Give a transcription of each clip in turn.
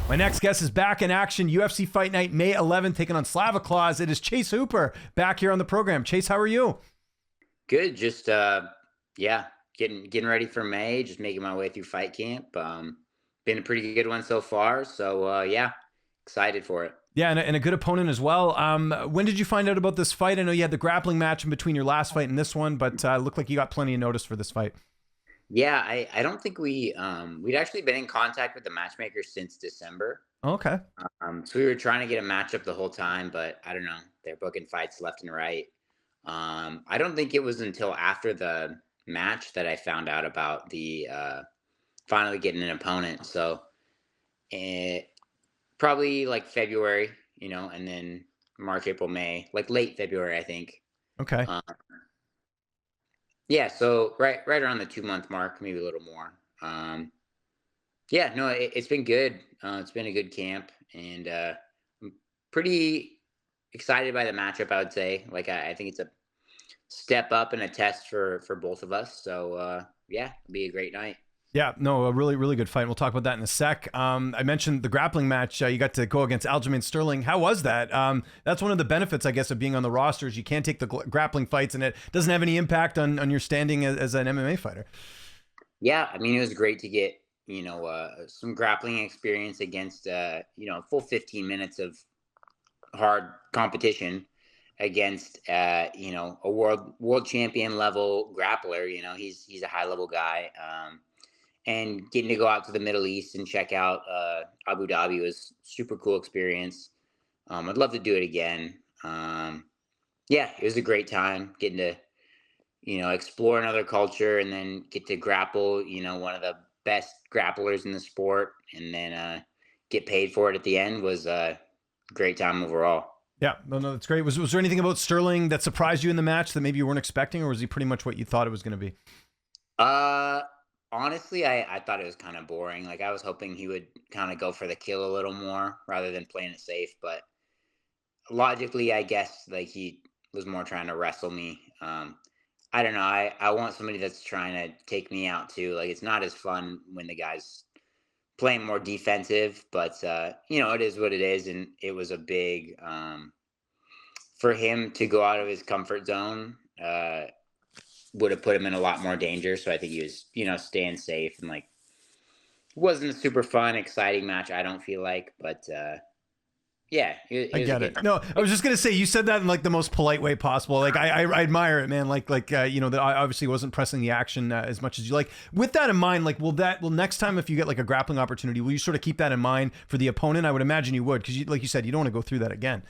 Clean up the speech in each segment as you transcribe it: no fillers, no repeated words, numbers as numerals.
My next guest is back in action. UFC Fight Night, May 11th, taking on Slaviklaus. It is Chase Hooper back here on the program. Chase, how are you? Good. Just yeah, getting ready for May. Just making my way through fight camp. Been a pretty good one so far. So yeah, excited for it. Yeah, and a good opponent as well. When did you find out about this fight? I know you had the grappling match in between your last fight and this one, but it looked like you got plenty of notice for this fight. Yeah, I don't think we'd actually been in contact with the matchmaker since December. Okay. So we were trying to get a matchup the whole time, but I don't know. They're booking fights left and right. I don't think it was until after the match that I found out about the finally getting an opponent. So probably like February, and then March, April, May, like late February, I think. Okay. Yeah, so right around the 2 month mark, maybe a little more. Yeah, no, it's been good. It's been a good camp, and I'm pretty excited by the matchup. I would say, like, I think it's a step up and a test for both of us. So yeah, it'll be a great night. Yeah, no, a really, really good fight. We'll talk about that in a sec. I mentioned the grappling match. You got to go against Aljamain Sterling. How was that? That's one of the benefits, I guess, of being on the roster is you can't take the grappling fights, and it doesn't have any impact on your standing as an MMA fighter. Yeah, I mean, it was great to get some grappling experience against full 15 minutes of hard competition against a world champion level grappler. He's a high level guy. And getting to go out to the Middle East and check out Abu Dhabi was super cool experience. I'd love to do it again. Yeah, it was a great time getting to explore another culture and then get to grapple one of the best grapplers in the sport, and then get paid for it at the end was a great time overall. Yeah, no, that's great. Was there anything about Sterling that surprised you in the match that maybe you weren't expecting, or was he pretty much what you thought it was going to be? Honestly, I thought it was kind of boring. Like, I was hoping he would kind of go for the kill a little more rather than playing it safe. But logically, I guess, like, he was more trying to wrestle me. I don't know. I want somebody that's trying to take me out too. Like, it's not as fun when the guy's playing more defensive, but it is what it is, and it was a big for him to go out of his comfort zone. Would have put him in a lot more danger. So I think he was, staying safe, and like, wasn't a super fun, exciting match. I don't feel like, but yeah, it I was a get good it. No, I was just gonna say you said that in like the most polite way possible. Like I admire it, man. Like that I obviously wasn't pressing the action as much as you like. With that in mind, like will next time if you get like a grappling opportunity, will you sort of keep that in mind for the opponent? I would imagine you would, because like you said, you don't want to go through that again.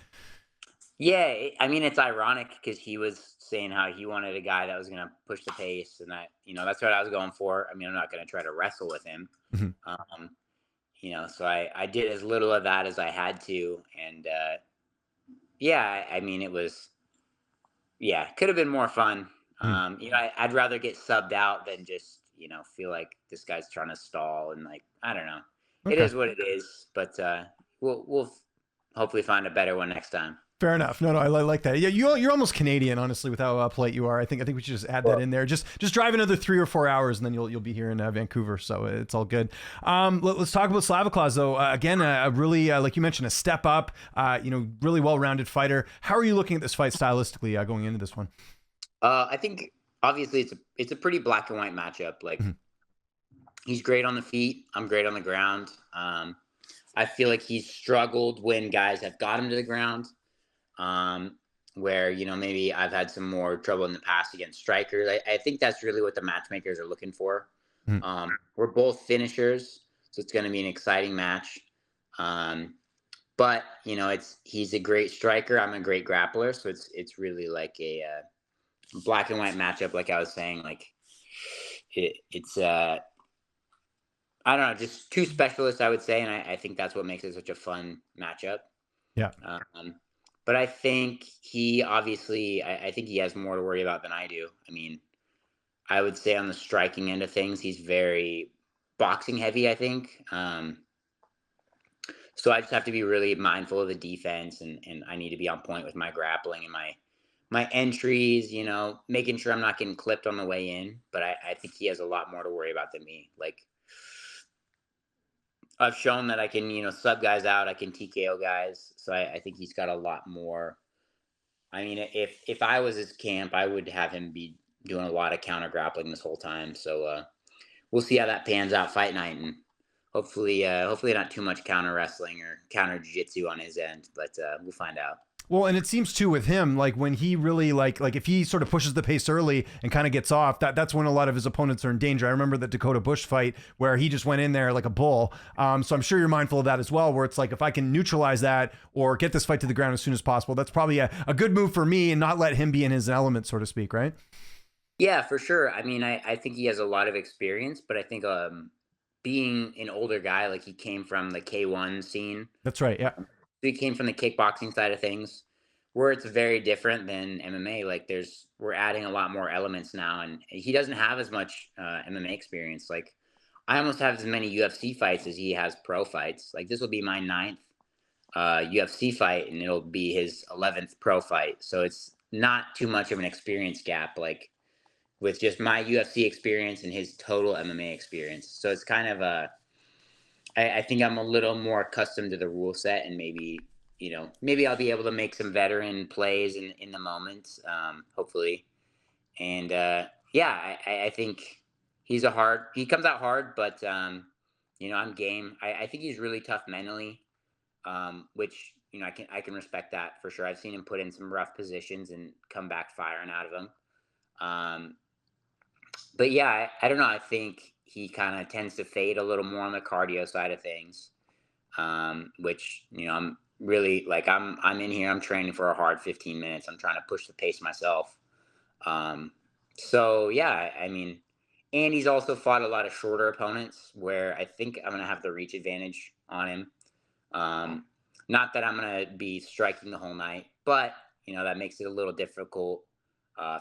Yeah, I mean, it's ironic because he was saying how he wanted a guy that was going to push the pace, and that's what I was going for. I mean, I'm not going to try to wrestle with him. Mhm. So I did as little of that as I had to, and yeah, I mean, could have been more fun. I'd rather get subbed out than just feel like this guy's trying to stall, and like, I don't know. It Okay. is what it is, but we'll hopefully find a better one next time. Fair enough. No, I like that. Yeah, you're almost Canadian, honestly, with how polite you are. I think we should just add that in there. Just drive another 3 or 4 hours, and then you'll be here in Vancouver, so it's all good. Let's talk about Slaviklaus, though. Again, a really like you mentioned, a step up. Really well-rounded fighter. How are you looking at this fight stylistically going into this one? I think obviously it's a pretty black and white matchup. Like, he's great on the feet. I'm great on the ground. I feel like he's struggled when guys have got him to the ground. Where maybe I've had some more trouble in the past against strikers. I think that's really what the matchmakers are looking for. We're both finishers, so it's going to be an exciting match. But he's a great striker. I'm a great grappler, so it's really like a black and white matchup. Like I was saying, like it's I don't know, just two specialists, I would say, and I think that's what makes it such a fun matchup. Yeah. But I think I think he has more to worry about than I do. I mean, I would say on the striking end of things, he's very boxing heavy, I think. So I just have to be really mindful of the defense, and I need to be on point with my grappling and my entries, making sure I'm not getting clipped on the way in. But I think he has a lot more to worry about than me. Like, I've shown that I can, sub guys out. I can TKO guys. So I think he's got a lot more. I mean, if I was his camp, I would have him be doing a lot of counter grappling this whole time. So we'll see how that pans out fight night, and hopefully not too much counter wrestling or counter jiu-jitsu on his end, but we'll find out. Well, and it seems too with him, like when he really like if he sort of pushes the pace early and kind of gets off, that's when a lot of his opponents are in danger. I remember the Dakota Bush fight where he just went in there like a bull. So I'm sure you're mindful of that as well, where it's like, if I can neutralize that or get this fight to the ground as soon as possible, that's probably a good move for me and not let him be in his element, so to speak, right? Yeah, for sure. I mean, I think he has a lot of experience, but I think being an older guy, like he came from the K1 scene. That's right. Yeah. He came from the kickboxing side of things, where it's very different than MMA. Like we're adding a lot more elements now, and he doesn't have as much MMA experience. Like I almost have as many UFC fights as he has pro fights. Like this will be my 9th UFC fight, and it'll be his 11th pro fight. So it's not too much of an experience gap, like with just my UFC experience and his total MMA experience. So it's kind of I think I'm a little more accustomed to the rule set, and maybe I'll be able to make some veteran plays in the moment, hopefully. And yeah, I think he comes out hard, but I'm game. I think he's really tough mentally, which I can respect that for sure. I've seen him put in some rough positions and come back firing out of them. But yeah, I don't know. I think he kind of tends to fade a little more on the cardio side of things, which I'm really like I'm in here. I'm training for a hard 15 minutes. I'm trying to push the pace myself. So yeah, I mean, and he's also fought a lot of shorter opponents where I think I'm gonna have the reach advantage on him. Not that I'm gonna be striking the whole night, but that makes it a little difficult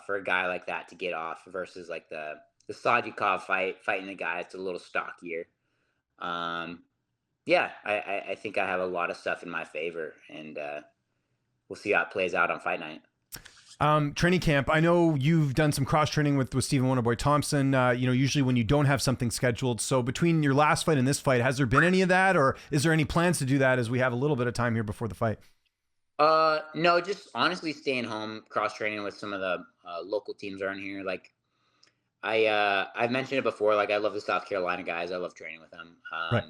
for a guy like that to get off versus like the Sajikov fighting the guy that's a little stockier. Yeah, I think I have a lot of stuff in my favor, and we'll see how it plays out on fight night. Training camp. I know you've done some cross training with Stephen Wonderboy Thompson. Usually when you don't have something scheduled. So between your last fight and this fight, has there been any of that, or is there any plans to do that as we have a little bit of time here before the fight? No, just honestly staying home, cross training with some of the local teams around here. Like I've mentioned it before. Like I love the South Carolina guys. I love training with them. Right.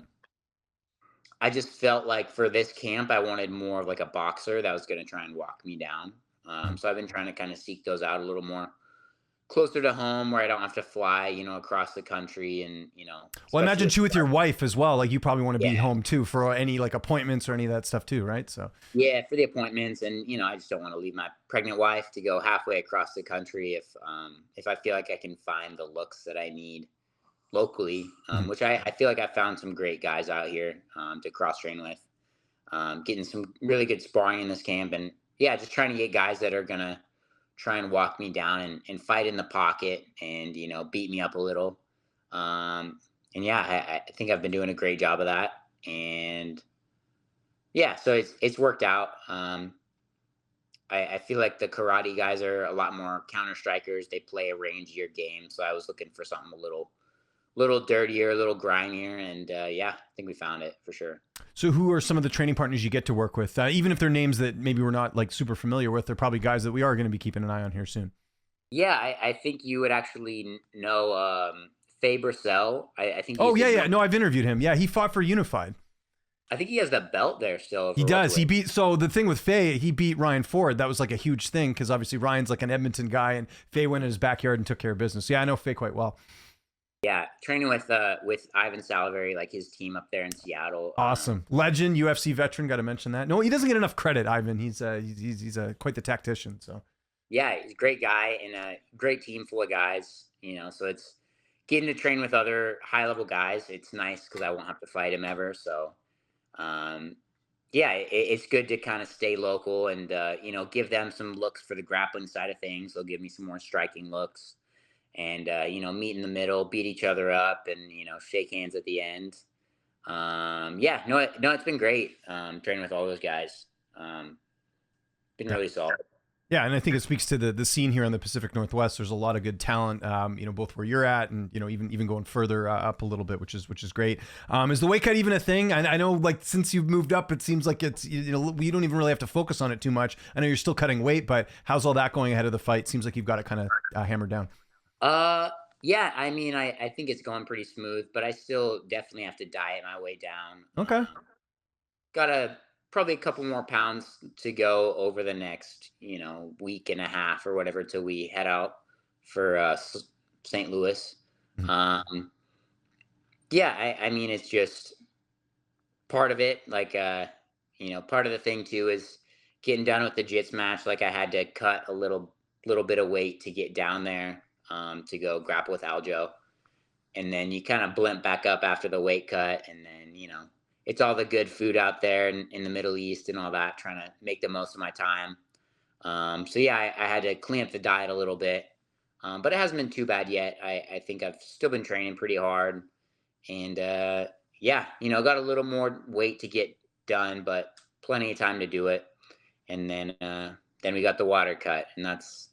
I just felt like for this camp, I wanted more of like a boxer that was going to try and walk me down. So I've been trying to kind of seek those out a little more closer to home, where I don't have to fly, across the country, and Well, I imagine too with your wife as well. Like you probably want to be Yeah. home too for any like appointments or any of that stuff too, right? So Yeah, for the appointments, and I just don't want to leave my pregnant wife to go halfway across the country if I feel like I can find the looks that I need locally, which I feel like I found some great guys out here to cross train with, getting some really good sparring in this camp, and yeah, just trying to get guys that are gonna try and walk me down and fight in the pocket and beat me up a little, and yeah, I think I've been doing a great job of that, and yeah, so it's worked out. I feel like the karate guys are a lot more counter strikers. They play a rangier game, so I was looking for something a little dirtier, a little grimier, and yeah, I think we found it for sure. So who are some of the training partners you get to work with? Even if they're names that maybe we're not like super familiar with, they're probably guys that we are going to be keeping an eye on here soon. Yeah, I think you would actually know Faber Cell. I think. Oh yeah. No, I've interviewed him. Yeah, he fought for Unified. I think he has the belt there still. He does. So the thing with Faye, he beat Ryan Ford. That was like a huge thing because obviously Ryan's like an Edmonton guy, and Faye went in his backyard and took care of business. Yeah, I know Faye quite well. Yeah, training with Ivan Salivary, like his team up there in Seattle. Awesome, legend, UFC veteran. Got to mention that. No, he doesn't get enough credit, Ivan. He's quite the tactician. So yeah, he's a great guy and a great team full of guys. So it's getting to train with other high level guys. It's nice because I won't have to fight him ever. So yeah, it's good to kind of stay local and give them some looks for the grappling side of things. They'll give me some more striking looks. And, meet in the middle, beat each other up, and, shake hands at the end. Yeah, it's been great training with all those guys. Been really solid. Yeah, and I think it speaks to the scene here on the Pacific Northwest. There's a lot of good talent, both where you're at and even going further up a little bit, which is great. Is the weight cut even a thing? I know, like, since you've moved up, it seems like it's we don't even really have to focus on it too much. I know you're still cutting weight, but how's all that going ahead of the fight? Seems like you've got it kind of hammered down. Yeah, I mean, I think it's going pretty smooth, but I still definitely have to diet my way down. Okay. Got probably a couple more pounds to go over the next, week and a half or whatever till we head out for St. Louis. Mhm. Yeah, I mean, it's just part of it. Like, part of the thing too is getting done with the jits match. Like, I had to cut a little bit of weight to get down there to go grapple with Aljo. And then you kind of blimp back up after the weight cut, and then it's all the good food out there in the Middle East and all that, trying to make the most of my time. So yeah, I had to clean up the diet a little bit, but it hasn't been too bad yet. I think I've still been training pretty hard, and yeah, got a little more weight to get done, but plenty of time to do it. And then we got the water cut, and that's,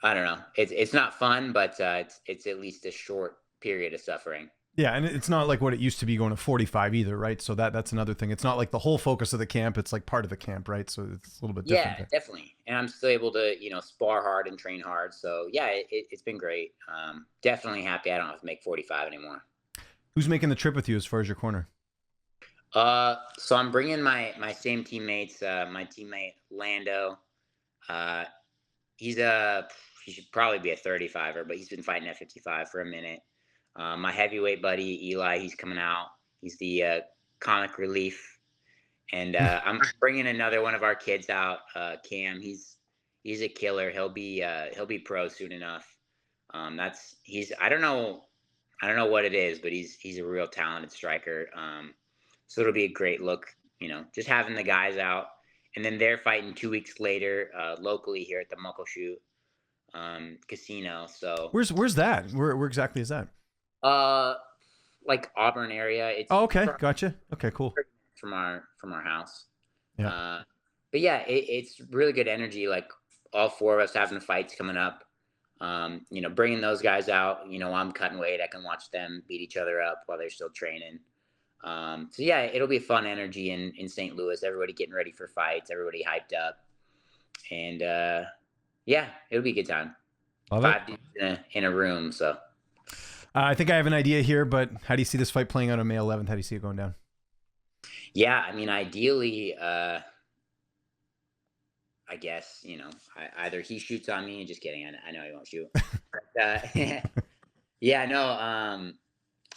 I don't know. It's not fun, but it's at least a short period of suffering. Yeah, and it's not like what it used to be going to 45 either, right? So that's another thing. It's not like the whole focus of the camp. It's like part of the camp, right? So it's a little bit different. Yeah, definitely. And I'm still able to, spar hard and train hard. So yeah, it's been great. Definitely happy I don't have to make 45 anymore. Who's making the trip with you as far as your corner? So I'm bringing my same teammates. My teammate Lando. He should probably be a 35er, but he's been fighting at 55 for a minute. My heavyweight buddy Eli, he's coming out. He's the comic relief, and I'm bringing another one of our kids out, Cam. He's a killer. He'll be pro soon enough. I don't know what it is, but he's a real talented striker. So it'll be a great look, just having the guys out, and then they're fighting 2 weeks later locally here at the Muckleshoot casino. So where's that? Where exactly is that? Like Auburn area. It's okay, gotcha. Okay, cool. From our house. Yeah. But yeah, it's really good energy. Like all four of us having fights coming up. Bringing those guys out. I'm cutting weight. I can watch them beat each other up while they're still training. So yeah, it'll be fun energy in St. Louis. Everybody getting ready for fights. Everybody hyped up, and yeah, it'll be a good time. Love 5 dudes in a room. So. I think I have an idea here, but how do you see this fight playing out on May 11th? How do you see it going down? Yeah, I mean, ideally, I guess, either he shoots on me. Just kidding. I know he won't shoot. But, yeah, no.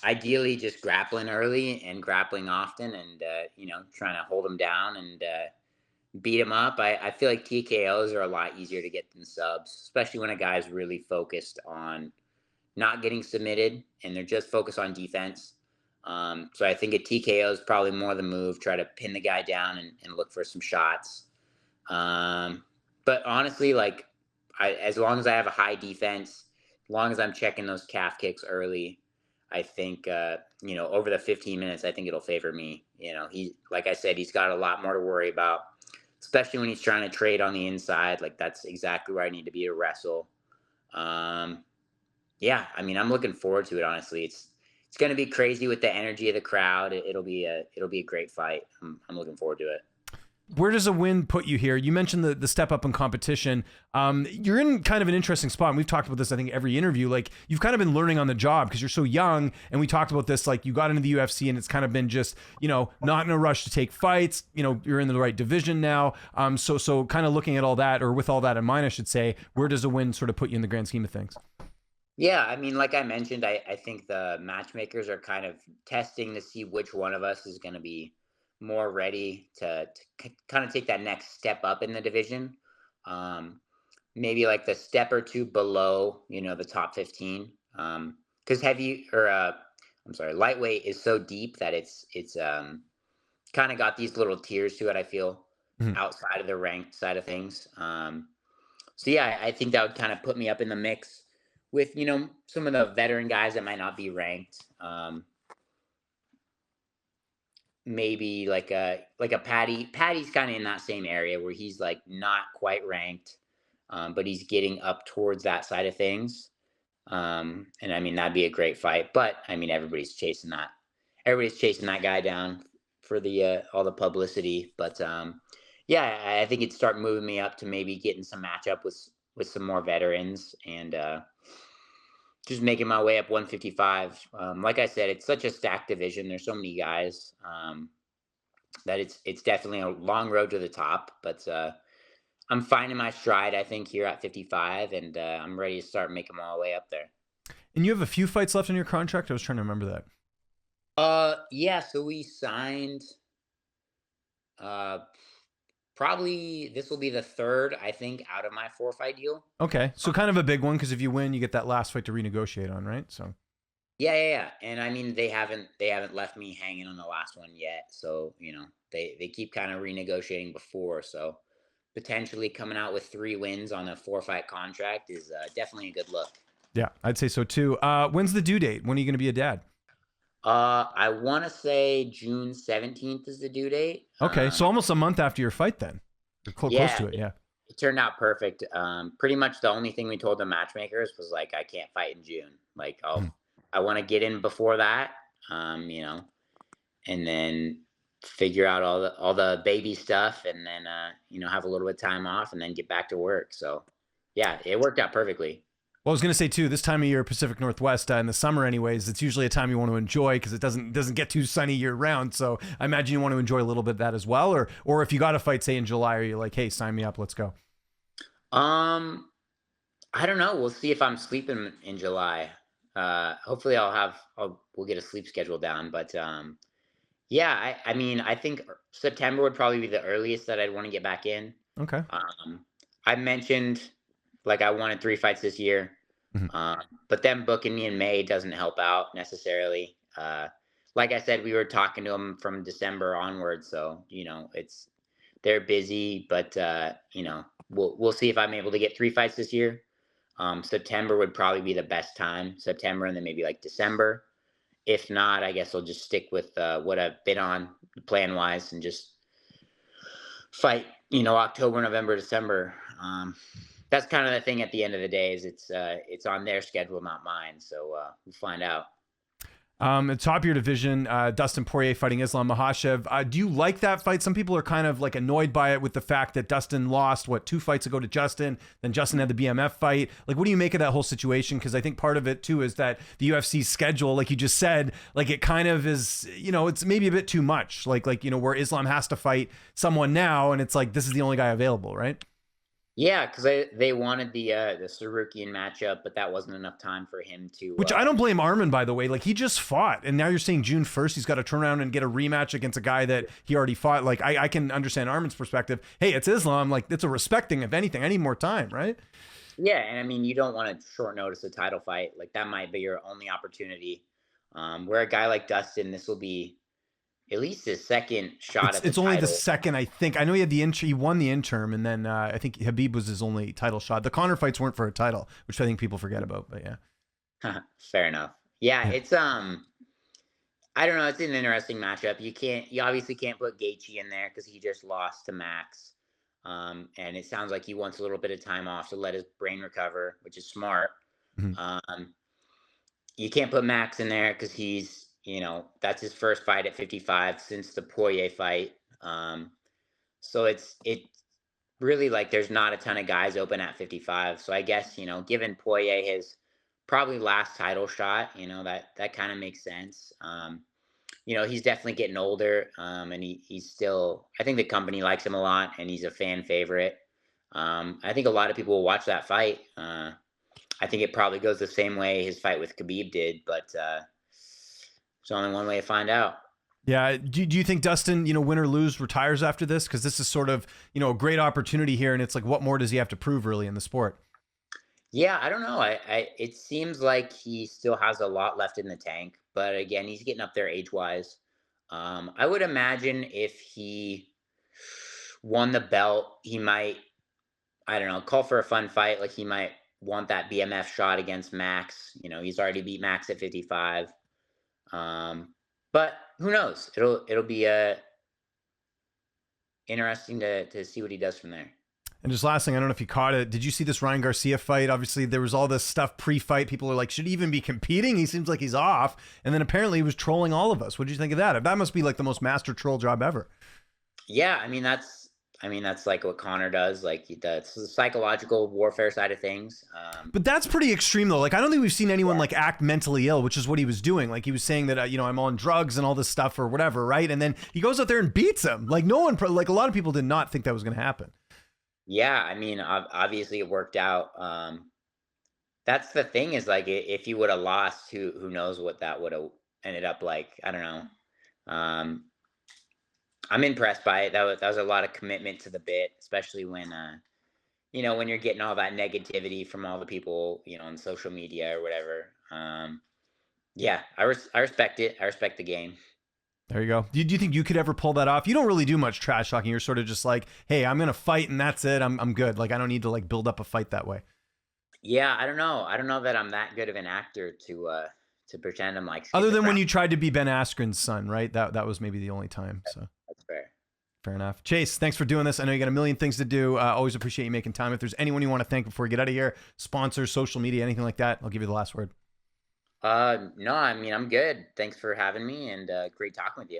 Ideally, just grappling early and grappling often, and trying to hold him down and beat him up. I feel like TKOs are a lot easier to get than subs, especially when a guy's really focused on not getting submitted and they're just focused on defense. So I think a TKO is probably more the move. Try to pin the guy down and look for some shots. But honestly, like as long as I have a high defense, as long as I'm checking those calf kicks early, I think, over the 15 minutes, I think it'll favor me. Like I said, he's got a lot more to worry about, especially when he's trying to trade on the inside. Like that's exactly where I need to be to wrestle. Yeah, I mean, I'm looking forward to it. Honestly, it's going to be crazy with the energy of the crowd. It'll be a great fight. I'm looking forward to it. Where does a win put you here? You mentioned the step up in competition. You're in kind of an interesting spot. And we've talked about this, I think, every interview. Like you've kind of been learning on the job because you're so young. And we talked about this, like you got into the UFC and it's kind of been just, not in a rush to take fights. You're in the right division now. So kind of looking at all that, or with all that in mind, I should say, where does a win sort of put you in the grand scheme of things? Yeah, I mean, like I mentioned, I think the matchmakers are kind of testing to see which one of us is going to be more ready to kind of take that next step up in the division. Maybe like the step or two below, the top 15. Because lightweight is so deep that it's kind of got these little tiers to it, I feel, outside of the ranked side of things. So yeah, I think that would kind of put me up in the mix with, some of the veteran guys that might not be ranked. maybe like a Paddy. Paddy's kind of in that same area where he's like not quite ranked, but he's getting up towards that side of things. And I mean that'd be a great fight. But I mean everybody's chasing that. Everybody's chasing that guy down for the all the publicity. But yeah, I think it'd start moving me up to maybe getting some matchup with some more veterans and just making my way up 155. Like I said, it's such a stacked division. There's so many guys that it's definitely a long road to the top. But I'm finding my stride, I think, here at 55, and I'm ready to start making my way up there. And you have a few fights left in your contract? I was trying to remember that. Yeah, so we signed uh probably this will be the third, I think, out of my 4-fight deal. Okay, so kind of a big one because if you win, you get that last fight to renegotiate on, right? So Yeah. And I mean they haven't left me hanging on the last one yet. So, they keep kind of renegotiating before. So potentially coming out with 3 wins on a 4-fight contract is definitely a good look. yeah, I'd say so too. When's the due date? When are you going to be a dad? I want to say June 17th is the due date. Okay, so almost a month after your fight then. You're close to it, yeah. It turned out perfect. Pretty much the only thing we told the matchmakers was like, I can't fight in June. Like, I want to get in before that, and then figure out all the baby stuff, and then have a little bit of time off, and then get back to work. So, yeah, it worked out perfectly. Well, I was going to say too, this time of year, Pacific Northwest, in the summer anyways, it's usually a time you want to enjoy because it doesn't get too sunny year round. So I imagine you want to enjoy a little bit of that as well. Or if you got a fight, say in July, are you like, hey, sign me up, let's go? I don't know. We'll see if I'm sleeping in July. Hopefully we'll get a sleep schedule down. But yeah, I mean, I think September would probably be the earliest that I'd want to get back in. Okay. I mentioned like I wanted 3 fights this year, but them booking me in May doesn't help out necessarily. Like I said, we were talking to them from December onward, so they're busy, but we'll see if I'm able to get 3 fights this year. September would probably be the best time. September and then maybe like December. If not, I guess I'll just stick with what I've been on plan wise and just fight, October, November, December. That's kind of the thing at the end of the day is it's on their schedule, not mine. So we'll find out. At the top of your division, Dustin Poirier fighting Islam Makhachev. Do you like that fight? Some people are kind of like annoyed by it with the fact that Dustin lost, 2 fights ago to Justin, then Justin had the BMF fight. Like, what do you make of that whole situation? Because I think part of it too is that the UFC schedule, like you just said, like it kind of is, it's maybe a bit too much. Like where Islam has to fight someone now, and it's like this is the only guy available, right? Yeah, because they wanted the Sarukian matchup, but that wasn't enough time for him to. Which I don't blame Arman, by the way. Like, he just fought, and now you're saying June 1st he's got to turn around and get a rematch against a guy that he already fought. Like, I can understand Arman's perspective. Hey, it's Islam. Like, it's a respecting, if anything. I need more time, right? Yeah, and I mean, you don't want to short notice a title fight. Like, that might be your only opportunity. Where a guy like Dustin, this will be at least his second shot at the It's only title. the second, I think. I know he had he won the interim, and then I think Habib was his only title shot. The Conor fights weren't for a title, which I think people forget about, but yeah. Fair enough. Yeah, it's I don't know, it's an interesting matchup. You obviously can't put Gaethje in there because he just lost to Max. And it sounds like he wants a little bit of time off to let his brain recover, which is smart. You can't put Max in there because he's that's his first fight at 55 since the Poirier fight. So it really like there's not a ton of guys open at 55. So I guess, given Poirier his probably last title shot, that kind of makes sense. He's definitely getting older. And he's still, I think the company likes him a lot and he's a fan favorite. I think a lot of people will watch that fight. I think it probably goes the same way his fight with Khabib did, but there's only one way to find out. Yeah. Do you think Dustin, win or lose, retires after this? Because this is sort of, a great opportunity here. And it's like, what more does he have to prove really in the sport? Yeah, I don't know. It seems like he still has a lot left in the tank. But again, he's getting up there age-wise. I would imagine if he won the belt, he might, I don't know, call for a fun fight. Like he might want that BMF shot against Max. He's already beat Max at 55. But who knows? It'll be interesting to see what he does from there. And just last thing, I don't know if you caught it. Did you see this Ryan Garcia fight? Obviously, there was all this stuff pre-fight. People are like, should he even be competing? He seems like he's off. And then apparently he was trolling all of us. What did you think of that? That must be like the most master troll job ever. Yeah, I mean that's like what Conor does. Like he does the psychological warfare side of things. But that's pretty extreme though. Like I don't think we've seen anyone like act mentally ill, which is what he was doing. Like he was saying that I'm on drugs and all this stuff or whatever, right? And then he goes out there and beats him. Like no one, like a lot of people did not think that was going to happen. Yeah, I mean, obviously it worked out. That's the thing is like if you would have lost, who knows what that would have ended up like. I don't know. I'm impressed by it. That was a lot of commitment to the bit, especially when when you're getting all that negativity from all the people on social media or whatever. Yeah, I respect it. I respect the game. There you go. Do you think you could ever pull that off? You don't really do much trash talking. You're sort of just like, hey, I'm gonna fight and that's it. I'm good. Like I don't need to like build up a fight that way. Yeah, I don't know. I don't know that I'm that good of an actor to pretend I'm like. Other than when you tried to be Ben Askren's son, right? That was maybe the only time. So that's fair. Fair enough. Chase, thanks for doing this. I know you got a million things to do. Always appreciate you making time. If there's anyone you want to thank before we get out of here, sponsors, social media, anything like that, I'll give you the last word. No, I mean, I'm good. Thanks for having me and great talking with you.